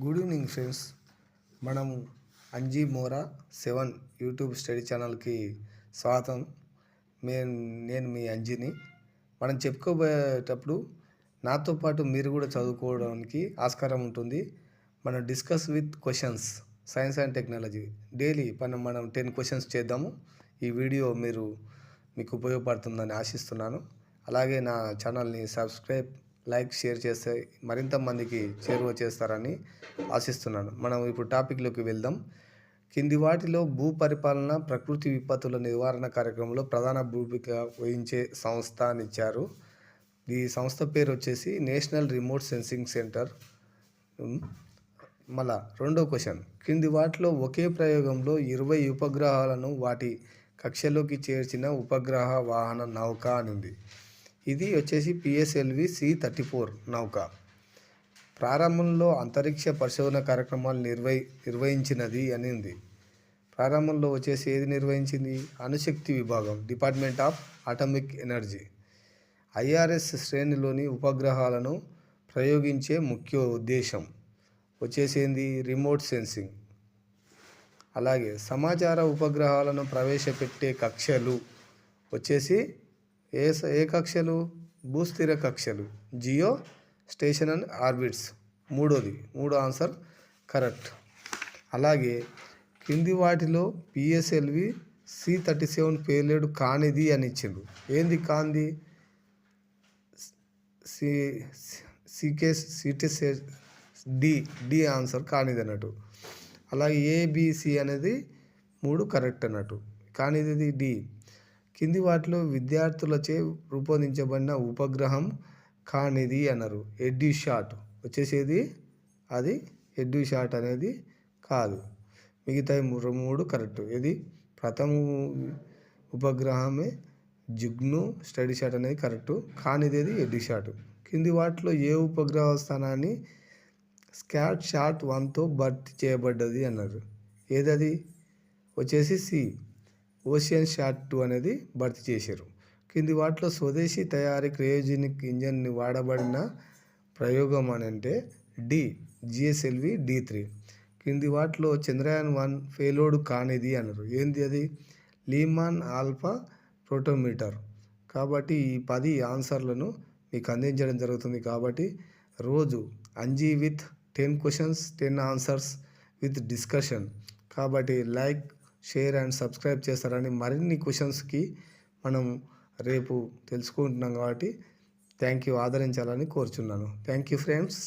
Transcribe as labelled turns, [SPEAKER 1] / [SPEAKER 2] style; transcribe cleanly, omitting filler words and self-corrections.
[SPEAKER 1] Good evening friends. మనము అంజీ మోరా 7 YouTube study ఛానల్కి స్వాగతం. నేను మీ అంజీని. మనం చెప్పుకోబోయేటప్పుడు నాతో పాటు మీరు కూడా చదువుకోవడానికి ఆస్కారం ఉంటుంది. మనం discuss with questions, science and technology daily మనం 10 క్వశ్చన్స్ చేద్దాము. ఈ వీడియో మీకు ఉపయోగపడుతుందని ఆశిస్తున్నాను. అలాగే నా ఛానల్ని సబ్స్క్రైబ్, లైక్, షేర్ చేస్తే మరింత మందికి చేరువ చేస్తారని ఆశిస్తున్నాను. మనం ఇప్పుడు టాపిక్లోకి వెళ్దాం. కింది వాటిలో భూ పరిపాలన, ప్రకృతి విపత్తుల నివారణ కార్యక్రమంలో ప్రధాన భూమిక వహించే సంస్థ అని ఇచ్చారు. ఈ సంస్థ పేరు వచ్చేసి నేషనల్ రిమోట్ సెన్సింగ్ సెంటర్. మళ్ళా రెండో క్వశ్చన్, కింది వాటిలో ఒకే ప్రయోగంలో 20 ఉపగ్రహాలను వాటి కక్షలోకి చేర్చిన ఉపగ్రహ వాహన నౌక అని ఉంది. ఇది వచ్చేసి PSLV C-34 నౌక. ప్రారంభంలో అంతరిక్ష పరిశోధన కార్యక్రమాలు నిర్వహించినది అని ఉంది. ప్రారంభంలో వచ్చేసి ఏది నిర్వహించింది? అణుశక్తి విభాగం, department of atomic energy. IRS శ్రేణిలోని ఉపగ్రహాలను ప్రయోగించే ముఖ్య ఉద్దేశం వచ్చేసింది రిమోట్ సెన్సింగ్. అలాగే సమాచార ఉపగ్రహాలను ప్రవేశపెట్టే కక్షలు వచ్చేసి ఏ కక్షలు? భూస్థిర కక్షలు, జియో స్టేషన్ అండ్ ఆర్బిట్స్. మూడో ఆన్సర్ కరెక్ట్. అలాగే కింది వాటిలో PSLV C-37 పేలోడ్ కానిది అని ఇచ్చిండ్రు. ఏంది కాంది? డి ఆన్సర్ కానిది అన్నట్టు. అలాగే ABC అనేది 3 కరెక్ట్ అన్నట్టు. కానిది డి. కింది వాటిలో విద్యార్థులచే రూపొందించబడిన ఉపగ్రహం కానిది అన్నారు. ఎడ్యుషాట్ వచ్చేసేది అది ఎడ్యుషాట్ అనేది కాదు. మిగతా 3 కరెక్ట్. ఇది ప్రథమ ఉపగ్రహమే జుగ్ను స్టడీషాట్ అనేది కరెక్ట్. కానిది ఎడ్యుషాట్. కింది వాటిలో ఏ ఉపగ్రహ స్థానాన్ని SCAT-1తో భర్తీ చేయబడ్డది అన్నారు. ఏదది? వచ్చేసి సి, OceanSat-2 అనేది భర్తీ చేశారు. కింది వాటిలో స్వదేశీ తయారీ క్రయోజెనిక్ ఇంజన్ని వాడబడిన ప్రయోగం అని అంటే డి, GSLV D3. కింది వాటిలో చంద్రయాన్-1 పేలోడ్ కానిది అన్నారు. ఏంది అది? లీమాన్ ఆల్ఫా ప్రోటోమీటర్. కాబట్టి ఈ 10 ఆన్సర్లను మీకు అందించడం జరుగుతుంది. కాబట్టి రోజు అంజీ with 10 questions, 10 answers with discussion. కాబట్టి లైక్, షేర్ అండ్ సబ్స్క్రైబ్ చేస్తారని మరిన్ని క్వశ్చన్స్కి మనం రేపు తెలుసుకుంటున్నాం. కాబట్టి థ్యాంక్ యూ, ఆదరించాలని కోరుచున్నాను. Thank you friends.